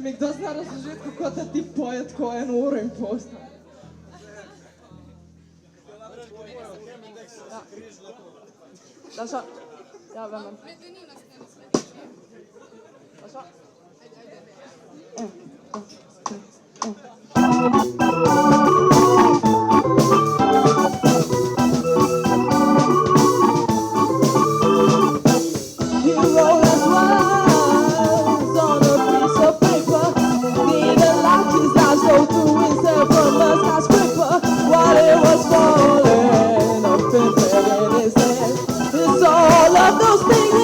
ми кdo zna razložiti, kako ta tip poje tako 1 uro in pol? Da, šo? Ja, vem. Da, šo? To straighten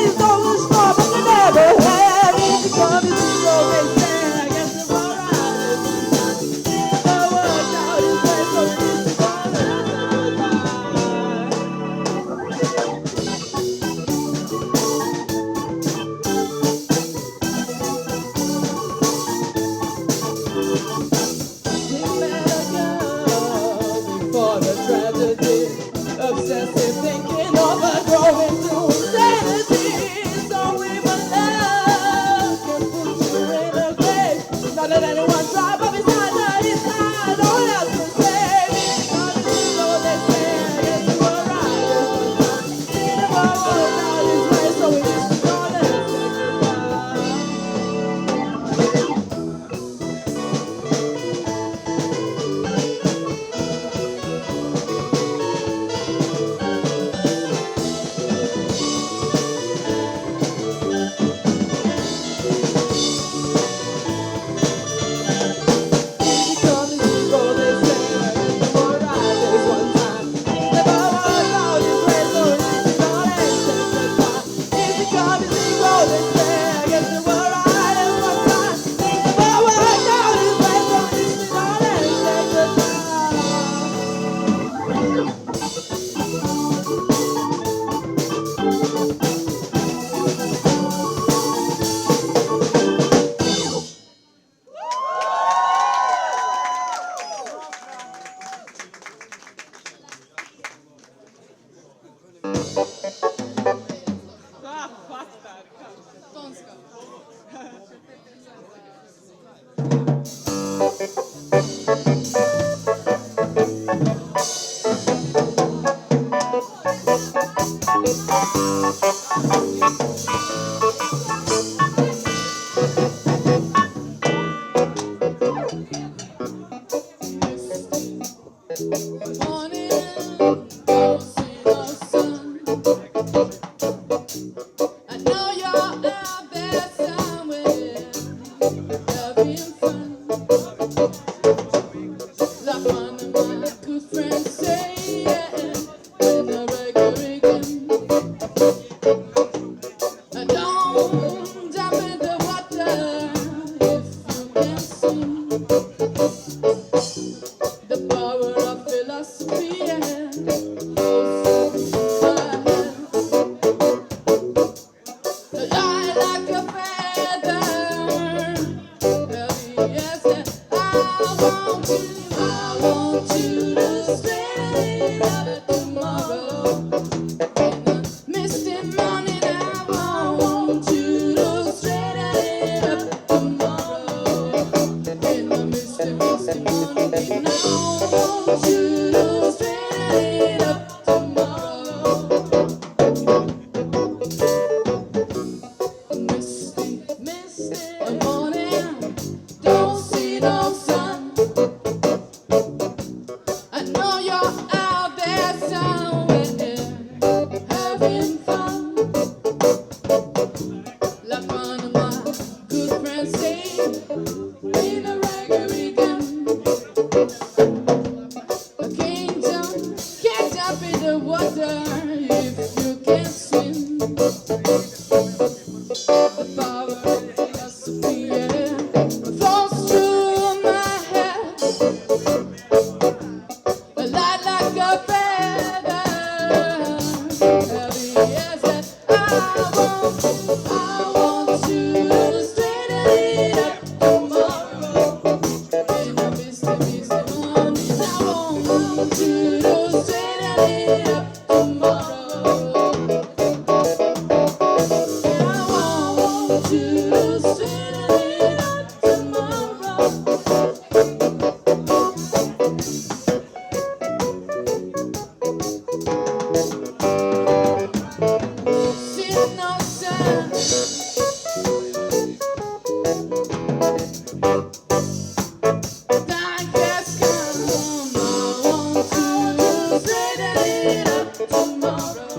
it up tomorrow.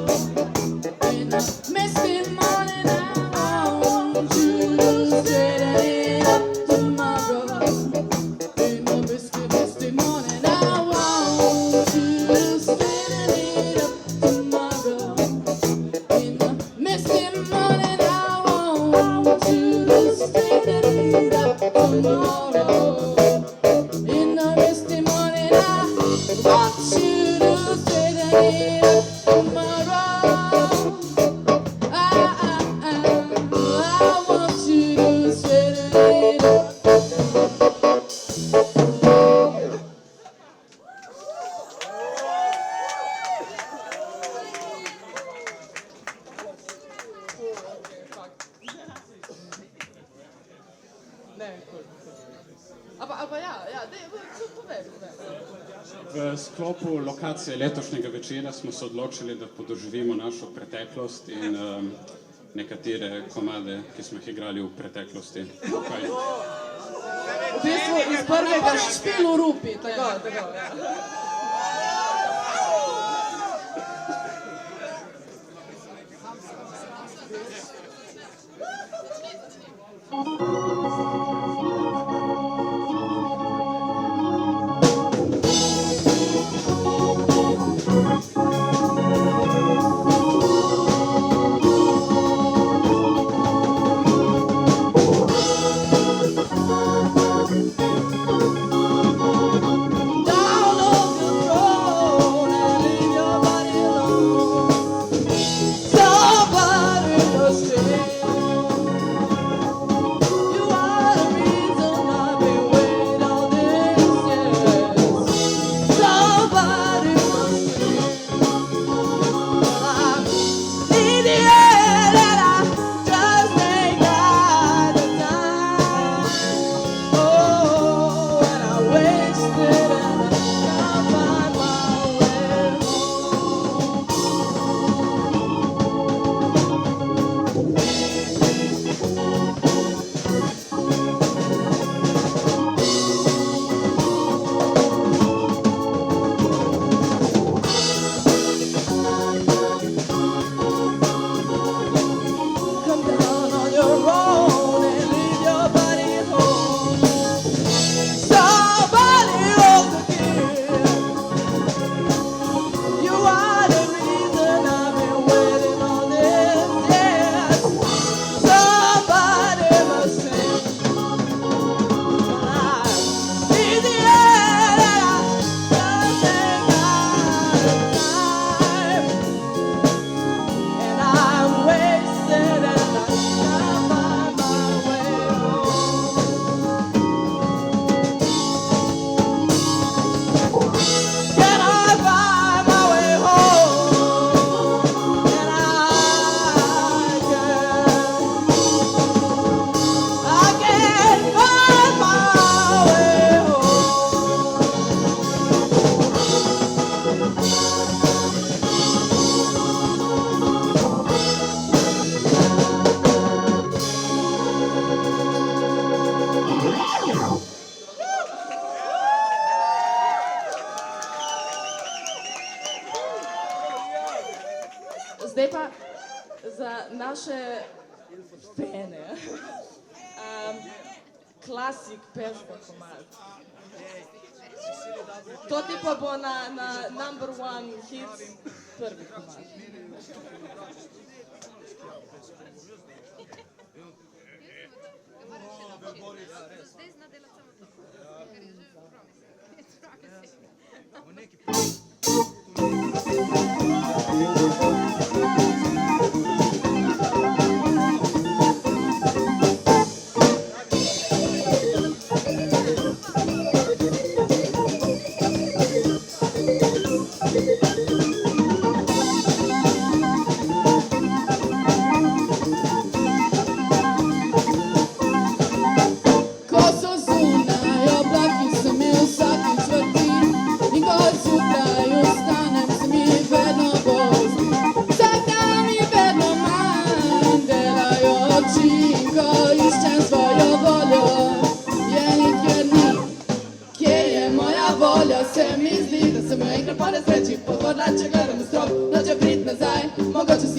In the misty morning, I want you to straighten it up tomorrow. In the misty, misty morning, I want you to straighten it up tomorrow. In the misty morning, I want you to straighten it up tomorrow. In the misty morning, I want you to straighten it up tomorrow. I want you to straighten it up. Ne, cool. Aber ja, povej. V sklopu lokacije letošnjega večera smo se odločili, da podoživimo našo preteklost in nekatere komade, ki smo jih igrali v preteklosti. Tukaj. V bistvu iz prvega špil v rupi, tako, ja. Down on the road and leave your body alone. Somebody must stay. You are the reason I've been waiting all these years. Somebody must stay. I need the air that I just ain't got the time. Oh, and I wasted and I can't find my way home. Come down on your own and leave your body at home. Somebody hold the key. You are the reason I've been waiting all these years. Somebody must sing. I need the air that I just ain't got time. And I'm wasted and I can't find my way home. Can I find my way home? And I can't find my way Zdaj pa za naše fene. Klasik pesma komad. To ti pa bo na number one hits prvi komad. Zdaj zna delati samo to, ker je že promis.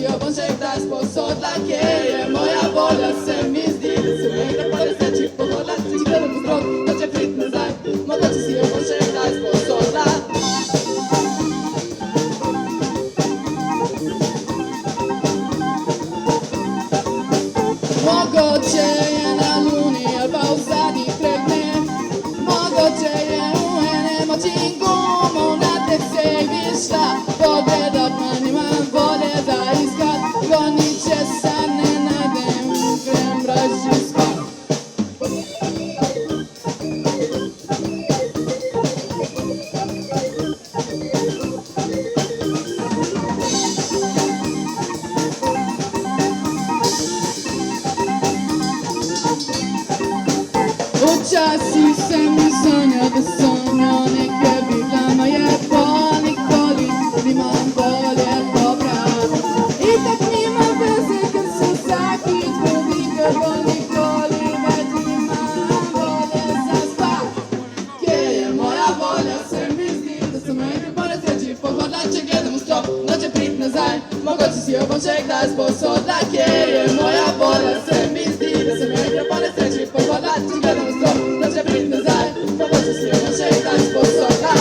jo bom še kdaj sposodila, kje je moja volja, se mi zdi, da se mi gre po nesreči pohodila, če gledam po strop, da če prid nazaj, mogoče si jo bom še kdaj sposodila. Mogoče je na luni ali pa v zadnjih 3 dneh, mogoče je v enem očinku na te vseh bi šla pogledat, ma nimam volje za iskat, ko ničesa ne najdem, grem raziskat. Včasih sem sanjal, da sanjal nekaj biblama, je pa nikoli nimam volje pobrat. Itak nima veze, ker se vsakič zgodi, ker bolj nikoli več nimam volje za spat. Kje je moja volja, se mi zdi, da sem enkrat po nesreči pohodila, če gledam v strop, noče prid nazaj, mogoče si jo bom še kdaj sposodila. Kje je moja volja, se mi zdi, da sem enkrat po nesreči pohodila, če gledam v strop, noče prid nazaj, mogoče si jo bom še kdaj sposodila.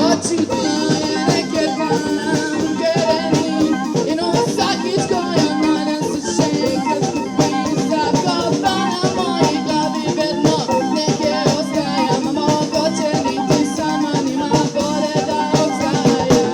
Očitno je nekaj tam, kjer je ni, in vsakič, ko jo najdem, se še enkrat skupim. Zakopana v moji glavi vedno nekaj ostaja, ma mogoče niti sama nima volje, da obstaja.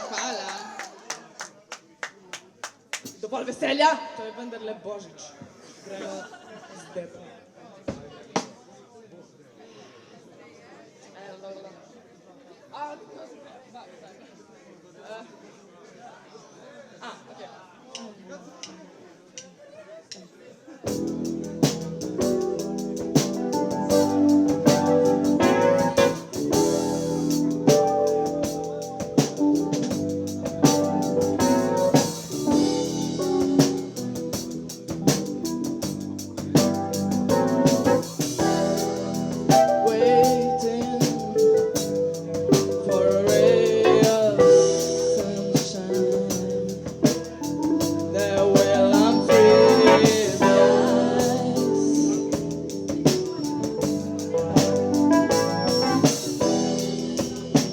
Hvala. Dovolj veselja, to je vendarle Božič. Gremo zdaj pa. Waiting for a ray of sunshine, there will unfreeze the ice.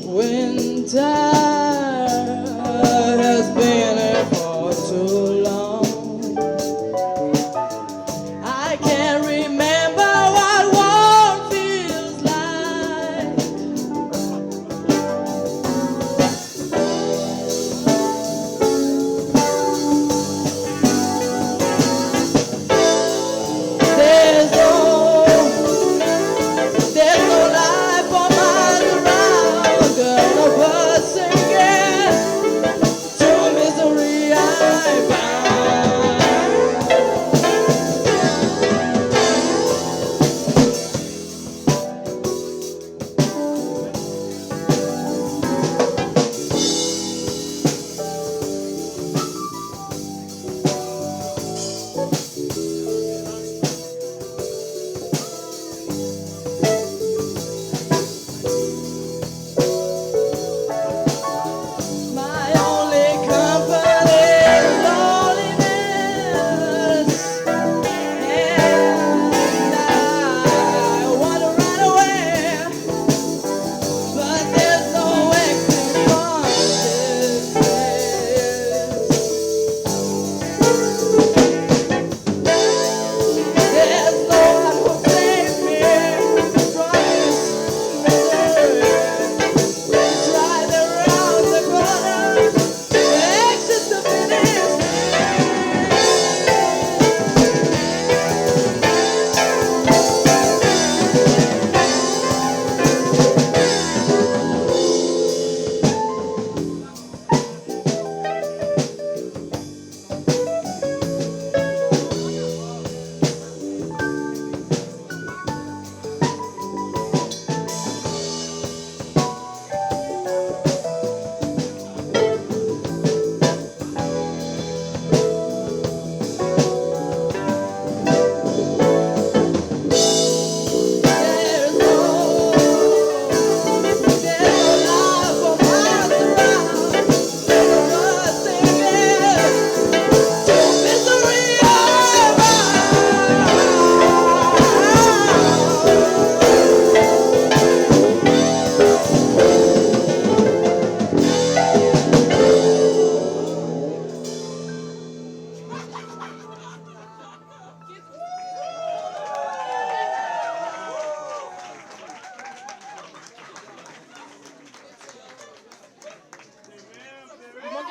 Winter has been here for too long. I can't remember what warm feels like. There's no life for miles around, girl, no person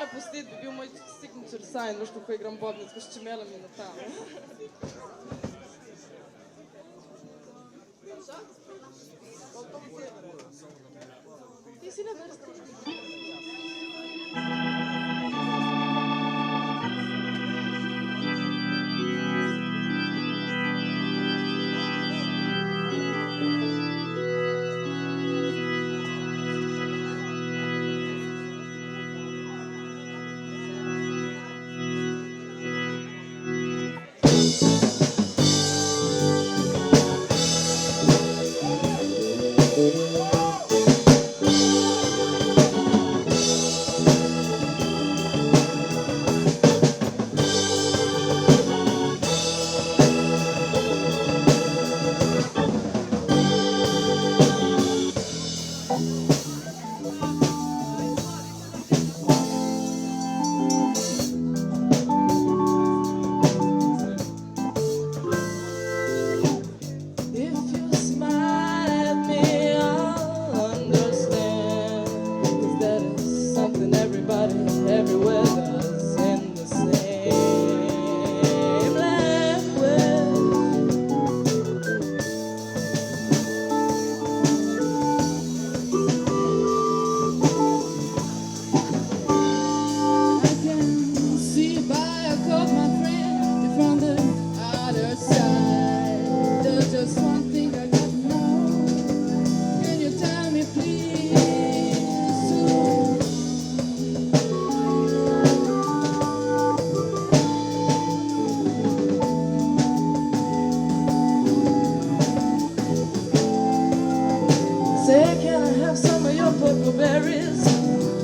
morajo pustiti, bi bil moj signature sign, veš kako igram bobnico s čemelami na tam. Ti si na vrsti.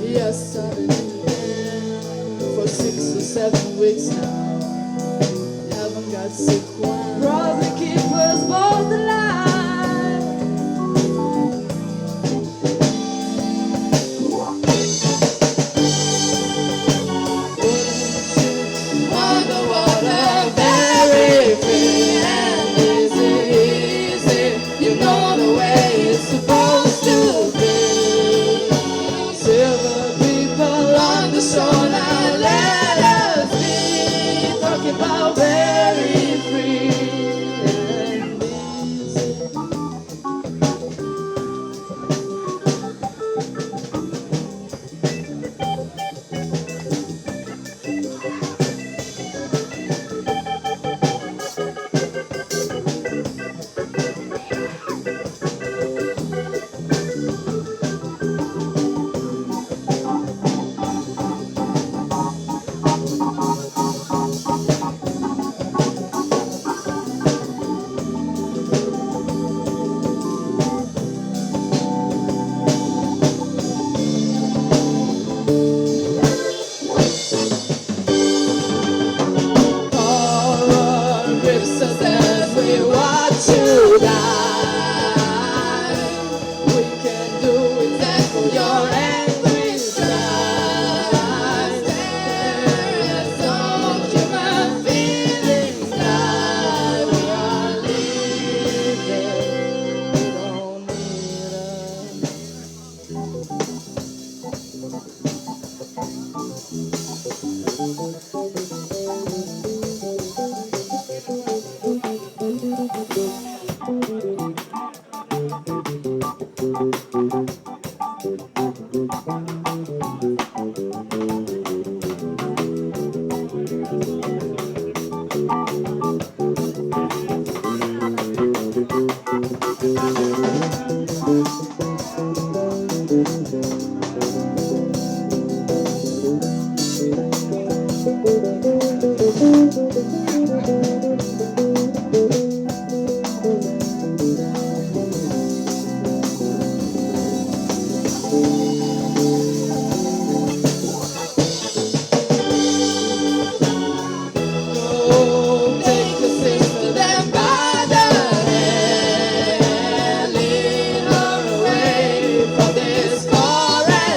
Yes, I've been here for 6 or 7 weeks now. Haven't got sick one. Probably keep us both alive. On the water, very free and easy. You know the way it's supposed to be. Silver people on the shore now, let us be talking about very free and easy. This foreign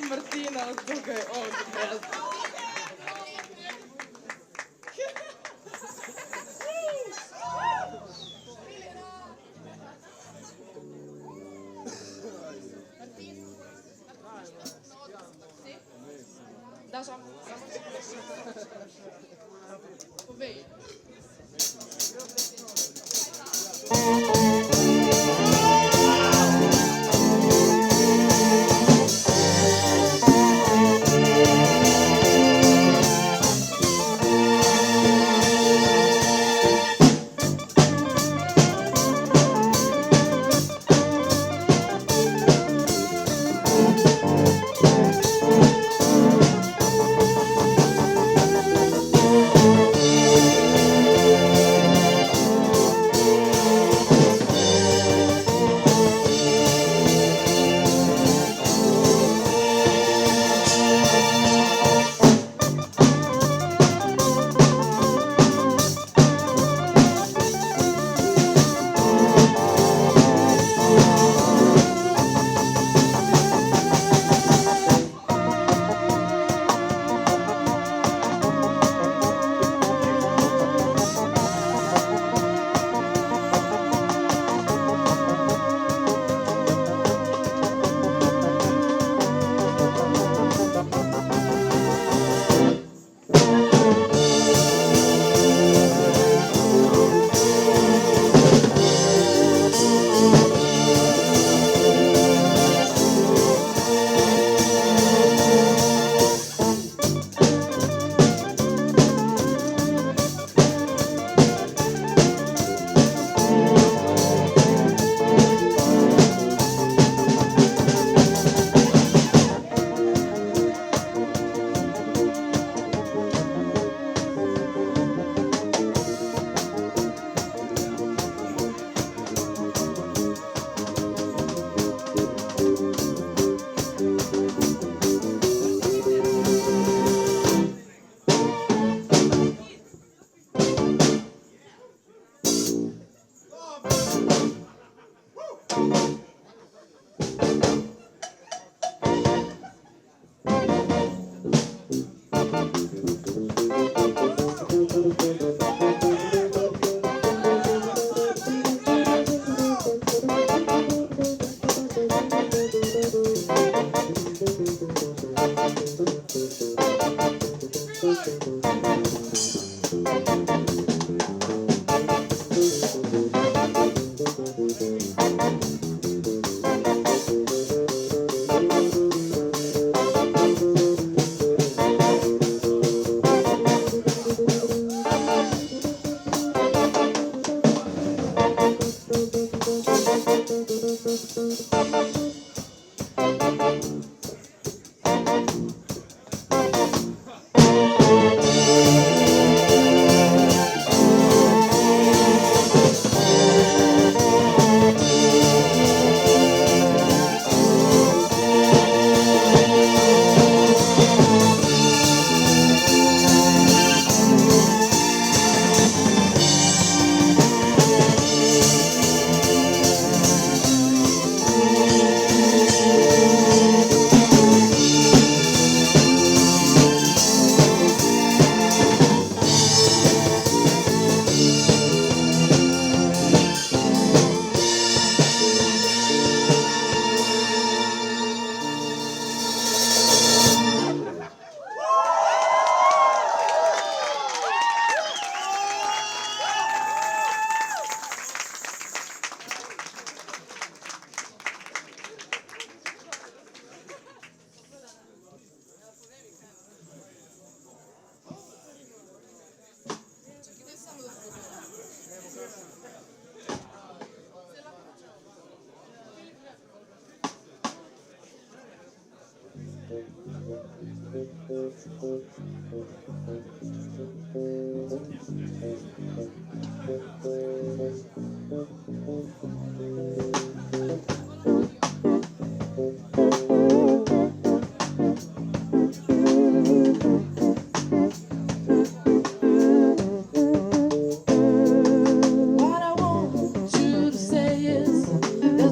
Martina tukaj odmed. Daša? Povej.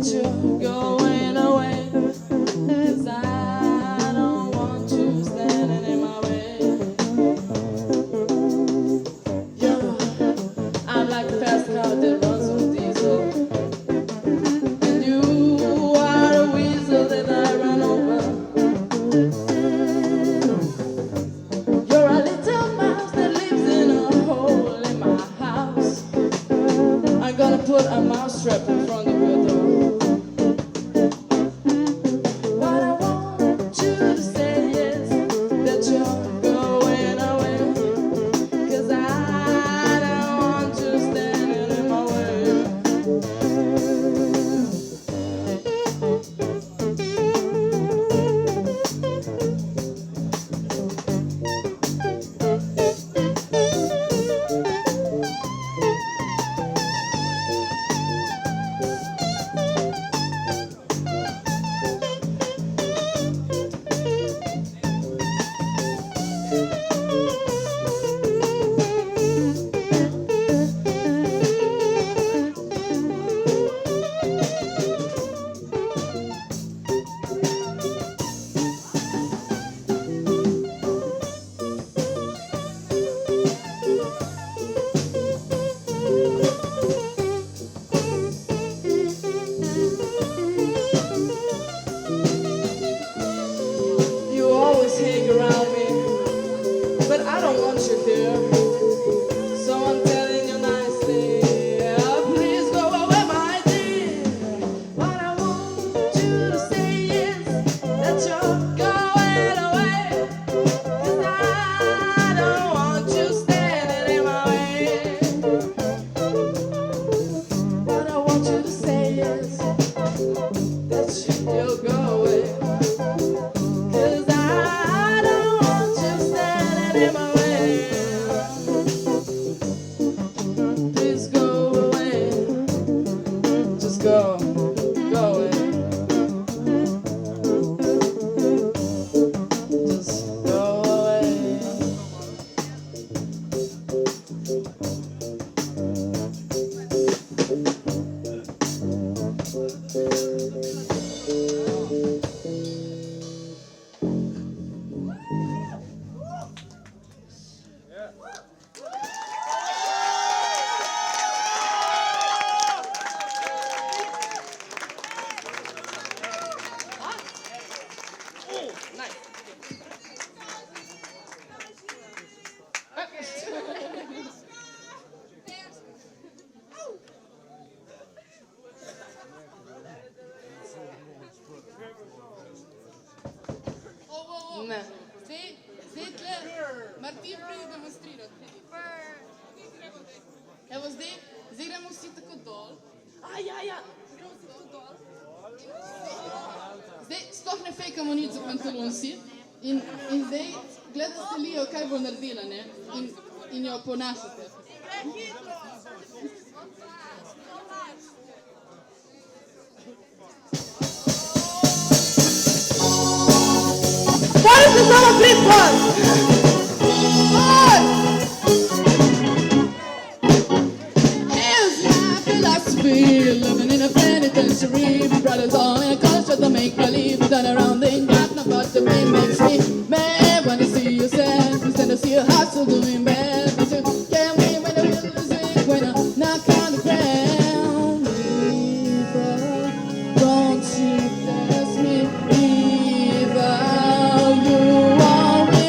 You're going away, 'cause I don't Ne. Zdaj tle, Martin pride demonstrirati. Evo zdaj gremo vsi tako dol. Ja. Gremo vsi tako dol. Zdaj sploh ne fejkamo nič za pantalon si. In zdaj gledate Lijo, kaj bo naredila, ne? In jo ponašate. Morate samo priti gor! Here's my philosophy, living in a penitentiary. My brothers all in a culture to make believe. Done around, they ain't got no but the pain makes me mad when I see yourself. Instead of see your hustle doing bad. But you can't win when the wheel is weak, when I knock on the ground. Evil, don't you test me, evil. You want me,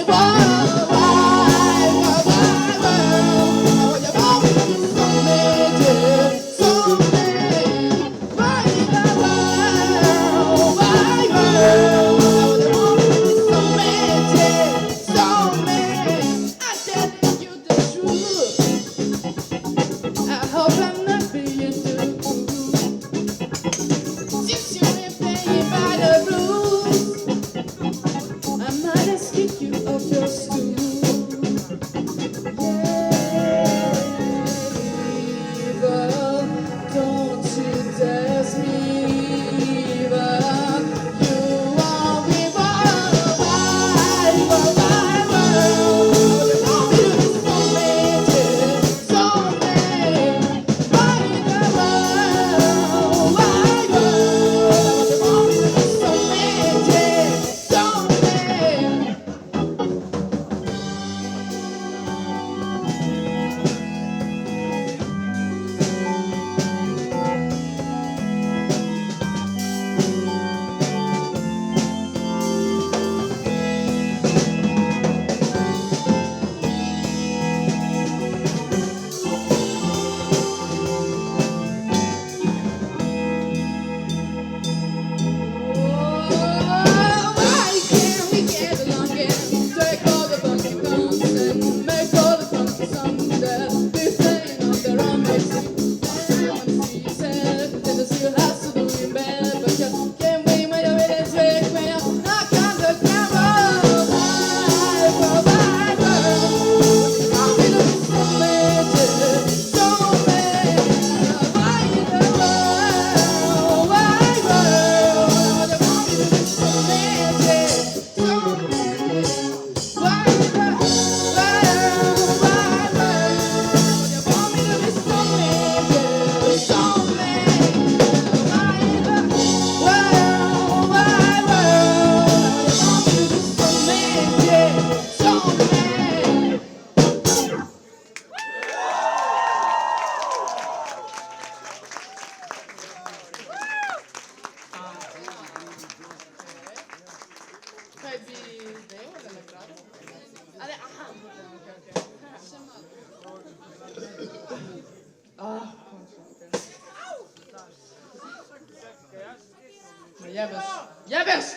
Jebeš!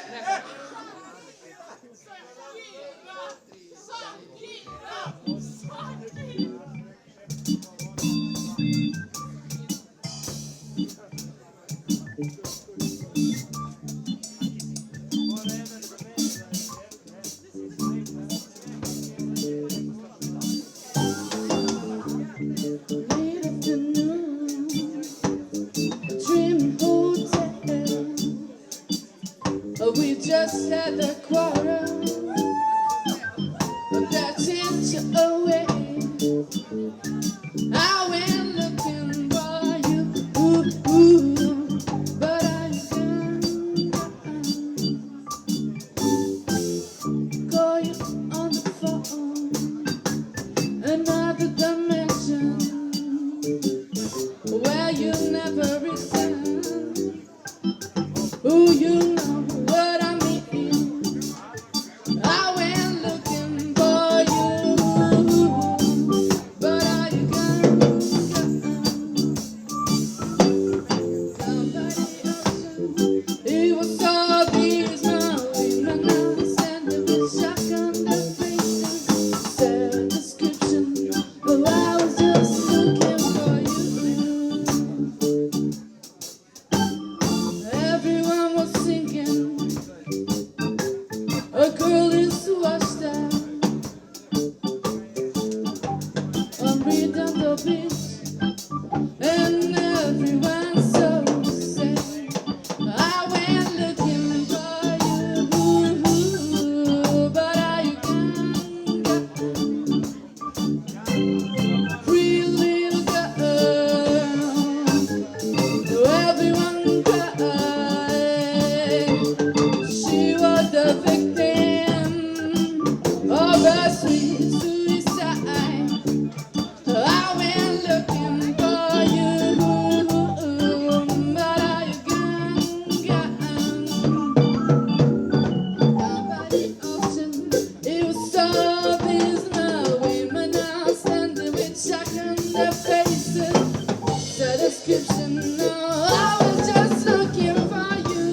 We just had the quarrel. I went looking for you, but are you gone? Down by the ocean, it was so dismal. We ran out and standing with shotgun their faces. Said a description, but I was just looking for you. Everyone was singing. A girl is washed out on Redondo Beach, and everyone's so sad. I went looking for you, but are you gone? Pretty little girl, everyone cried. She was the victim of a sweet suicide. I went looking for you, but are you gone? Down by the ocean, it was so dismal. Women are standing with shock on their faces. The description, no, I was just looking for you.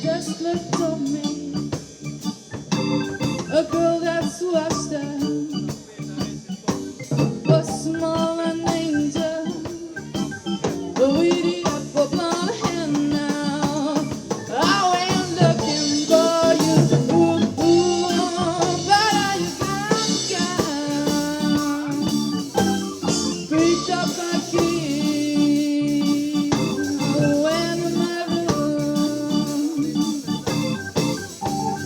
Gessler told me a girl that's washed up was small and angel, with the apple blonde hair now. I went looking for you, but are you gone? Picked up my keys, went to my room.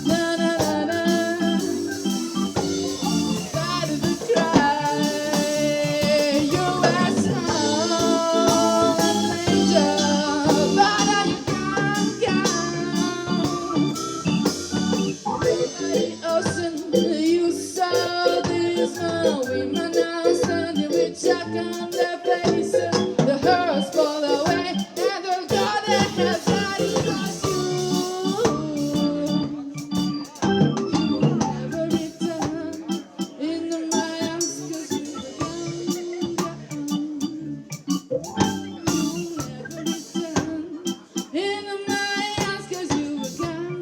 Na na na na, started to cry. You were small and angel, but are you gone? By the ocean, you saw these women now standing with shock on their faces. The hearse fall away, and the garden has died. It was you. Never return into my arms 'cause you were gone. Never return into my arms 'cause you were gone.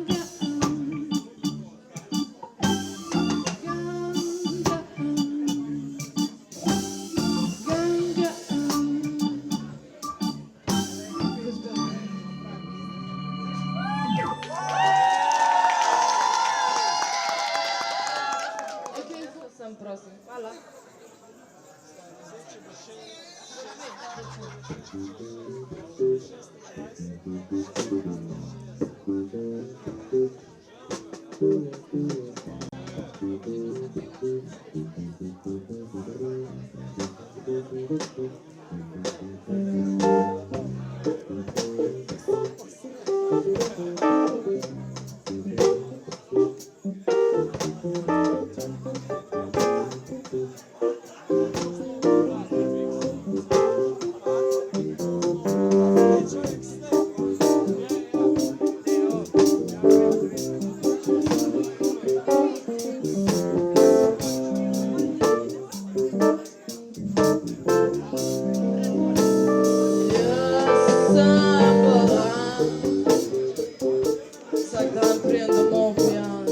Sam prosim, hvala. Vsak dan pridem domov pijan.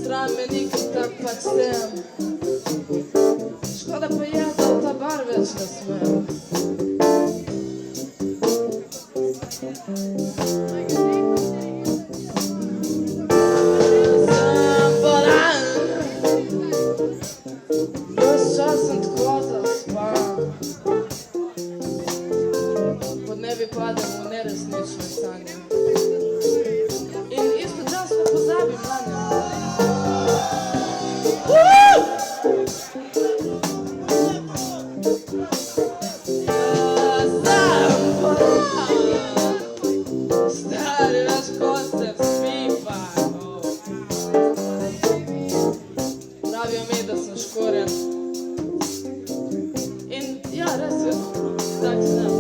Sram me ni, ker tak pač sem. Škoda pa je, da v ta bar več ne smem. Sem bolan, ves čas sem tako zaspan. Podnevi padem v neresnične sanje. In istočasno pozabim nanje. Stari, veš, ko se spipa. Pravijo mi, da sem škoren. In ja, res je, tak sem.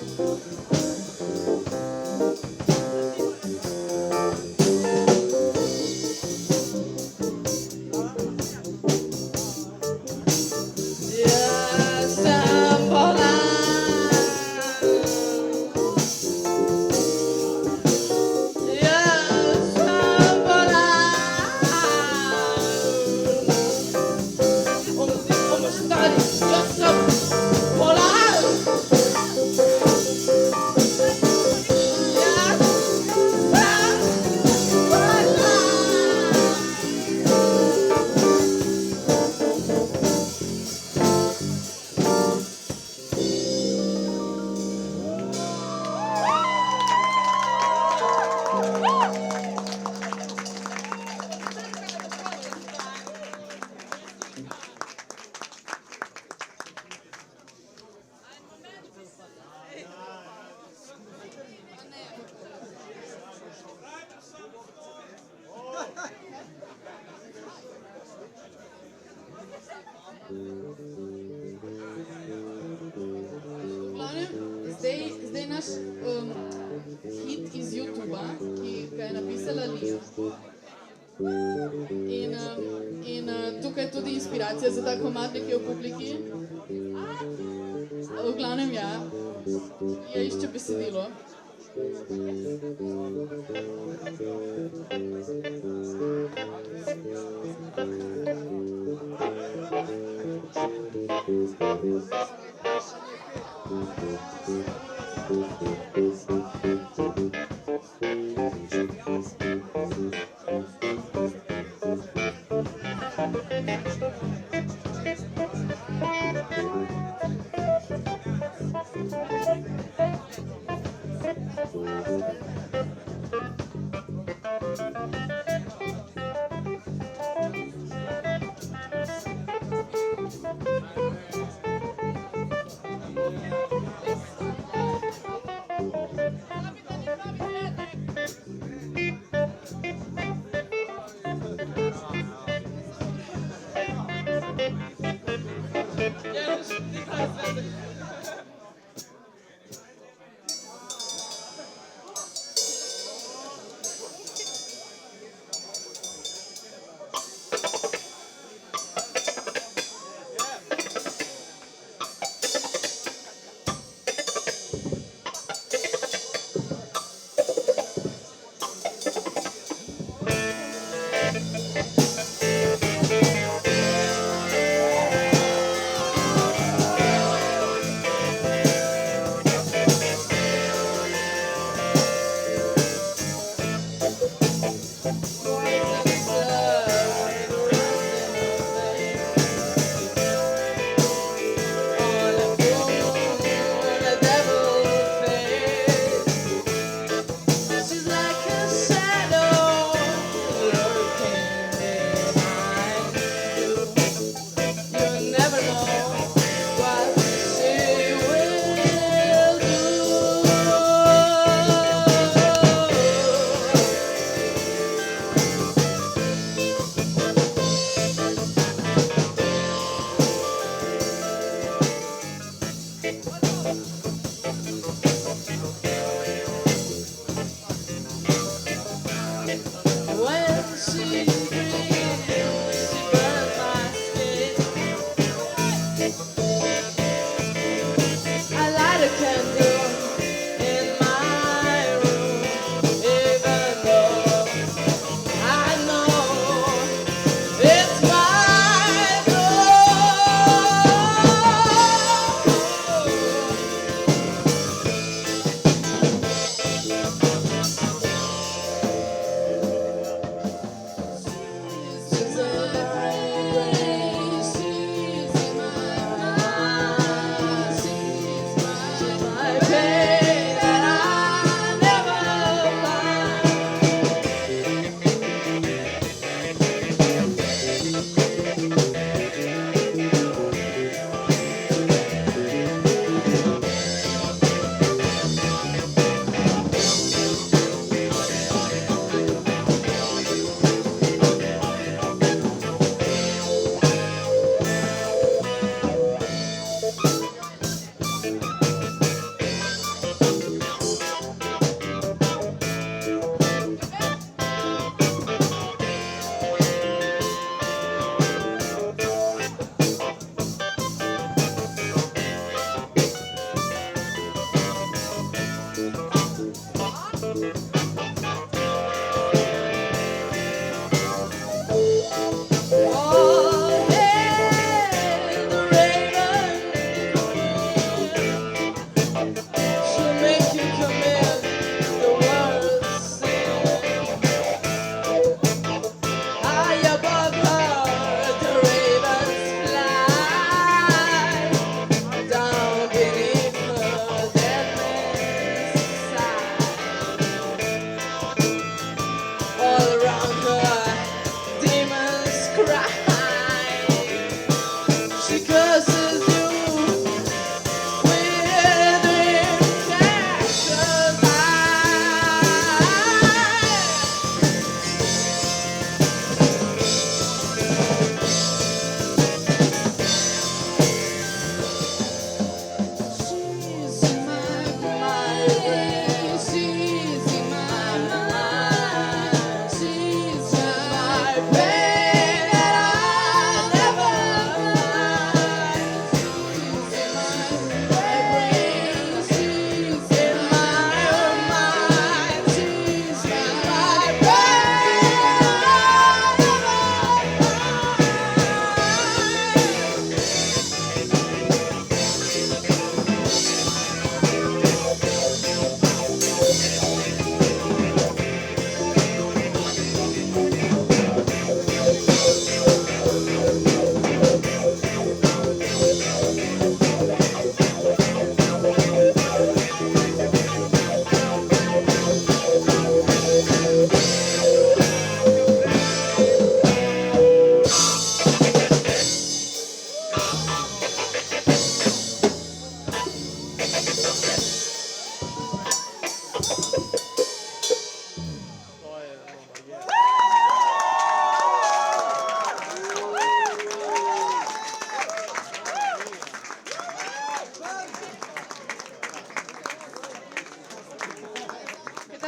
Jaz sem bolan. Jaz sem bolan. Stari, jaz sem bolan. Jaz sem bolan. V glavnem, zdaj naš hit iz YouTuba, ki ga je napisala Lija. In tukaj je tudi inspiracija za ta komad nekje v publiki. V glavnem, ja, je išče besedilo.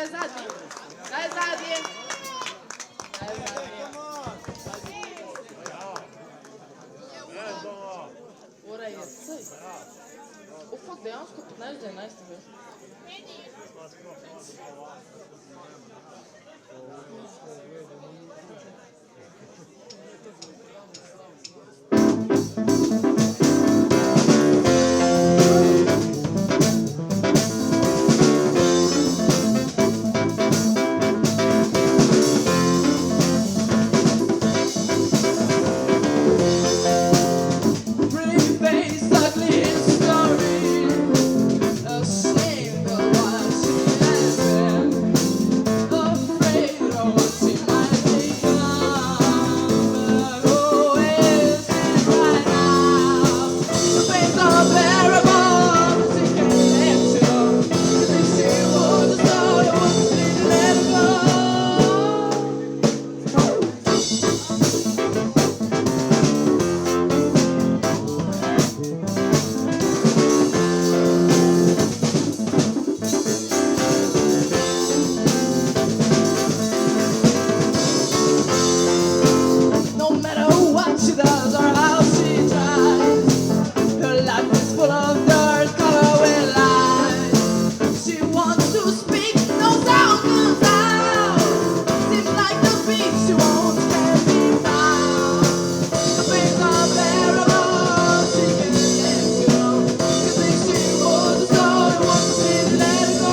Daj zadnji. Daj zadnji. Ura je sej. Fuck, dejansko 15 do 11. Pretty face, ugly story. Ashamed of what she has been. Afraid of what she might become. But who is it right now? The face unbearable. She can't let you go. If she was a soul, it wouldn't be let go. No matter what she does or how she tries, her life is full of dirt covered with lies. She wants to speak, no sound comes out. Seems like the beat she won't get me down. The pain's unbearable, she can't let you go. 'Cause if she was a soul, it won't be let go.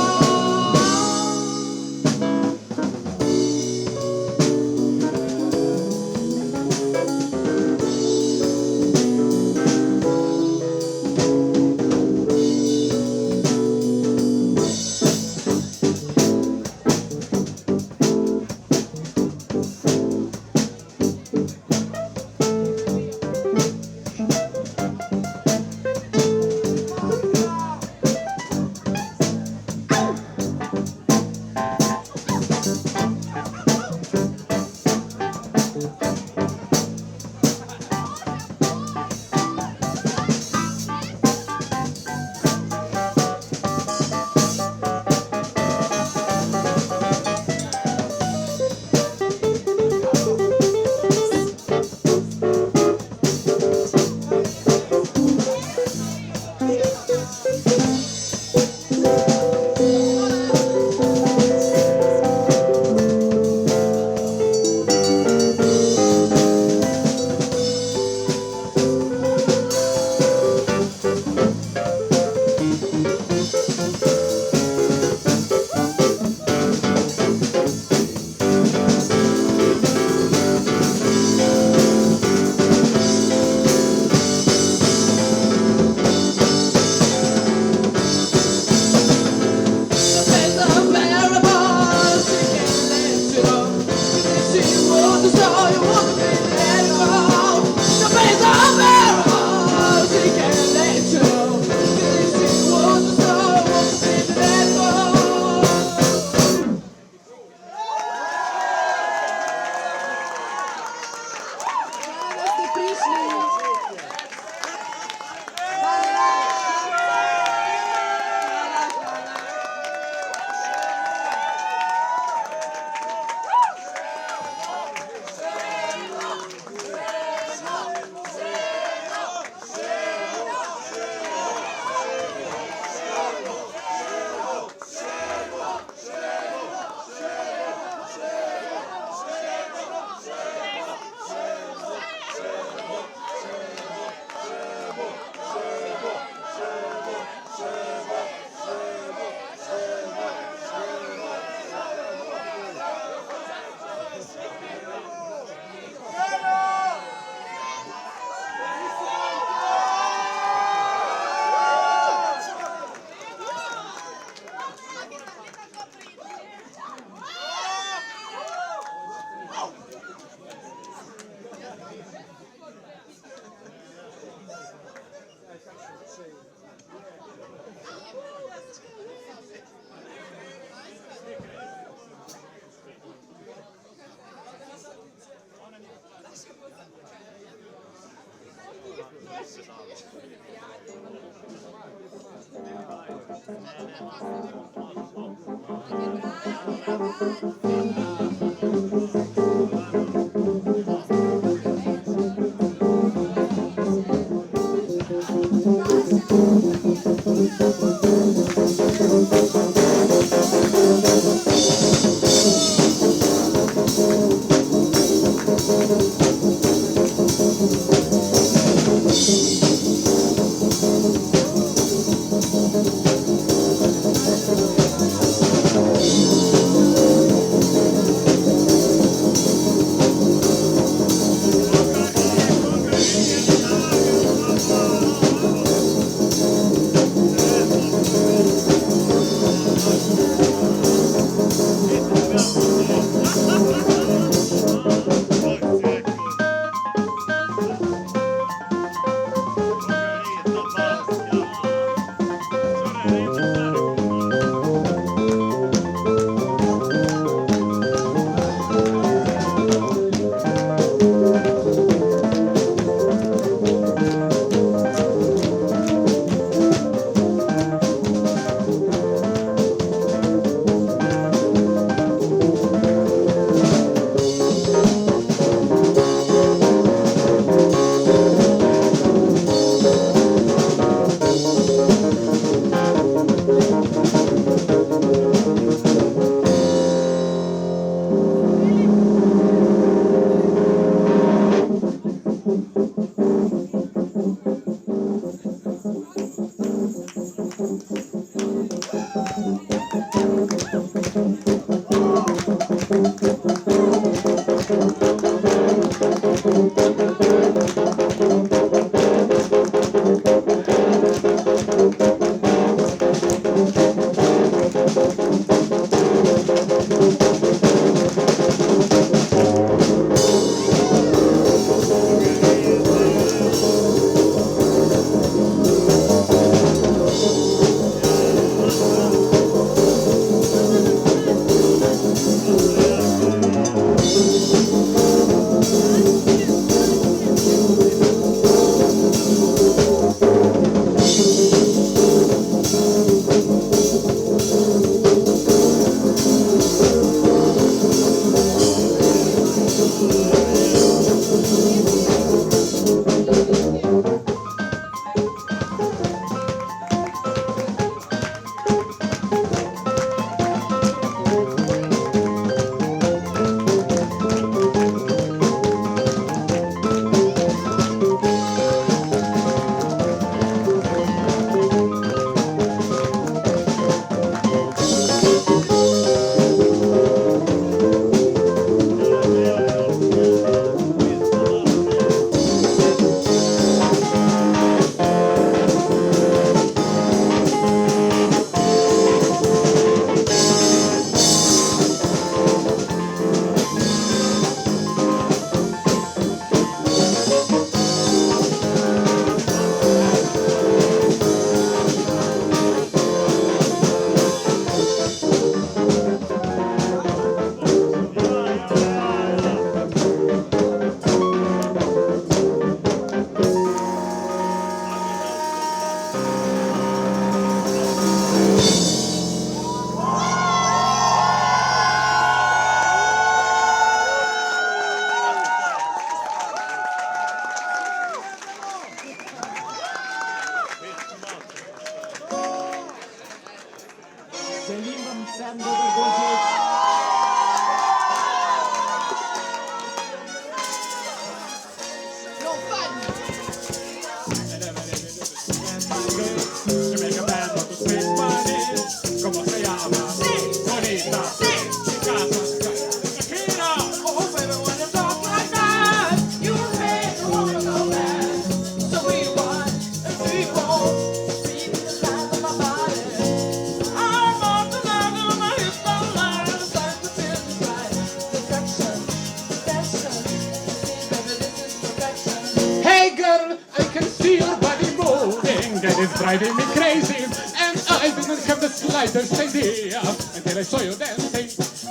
Hey girl, I can see your body moving, that is driving me crazy. And I didn't have the slightest idea until I saw you dancing.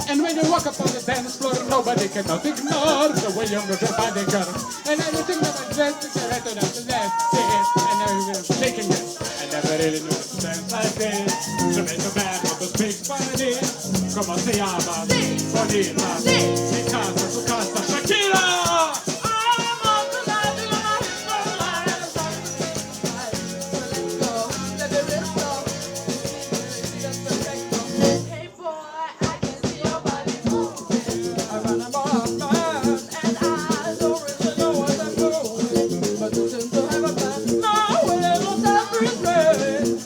And when you walk up on the dance floor, nobody cannot ignore the way you move your body, girl. And anything that I dressed is right on the left, and I was shaking it. I never really knew to dance like this, to make a man want to speak Spanish. ¿Cómo se llama? Sí. Bonita. Sí. Mi casa, su casa, Shakira. Hey boy, I can see your body moving. I wanna burn, and I don't really know what I'm doing, but you seem to have a plan. No, it looks everything.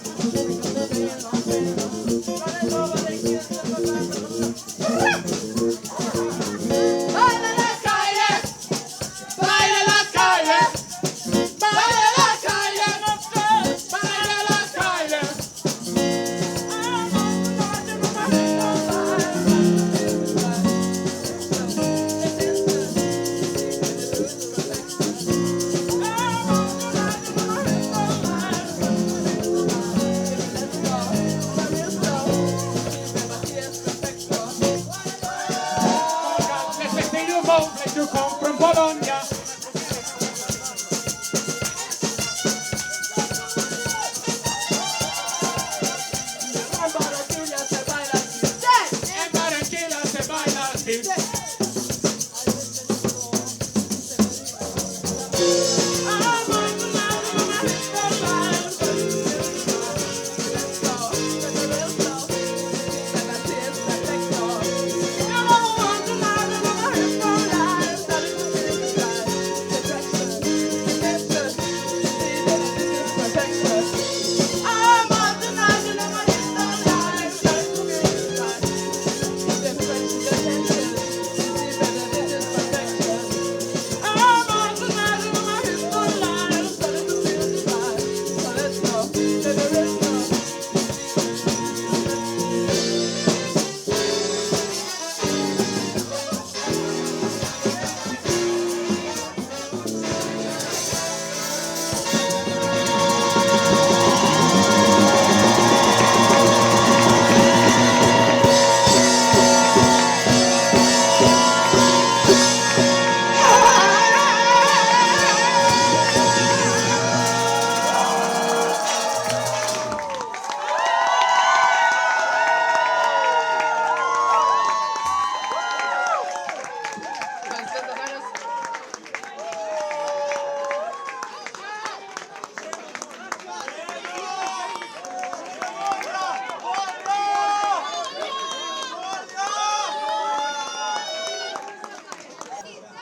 Running over the kids and the Baila la calle, baila la calle, baila la calle, baila la calle. Le vestito bombe che compro in Bologna. En Barranquilla se baila así.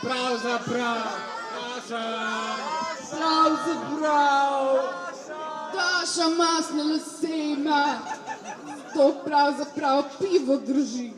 Browser, Dasha. Applause, bravo! Daša masno lasema! To pravzaprav pivo drži.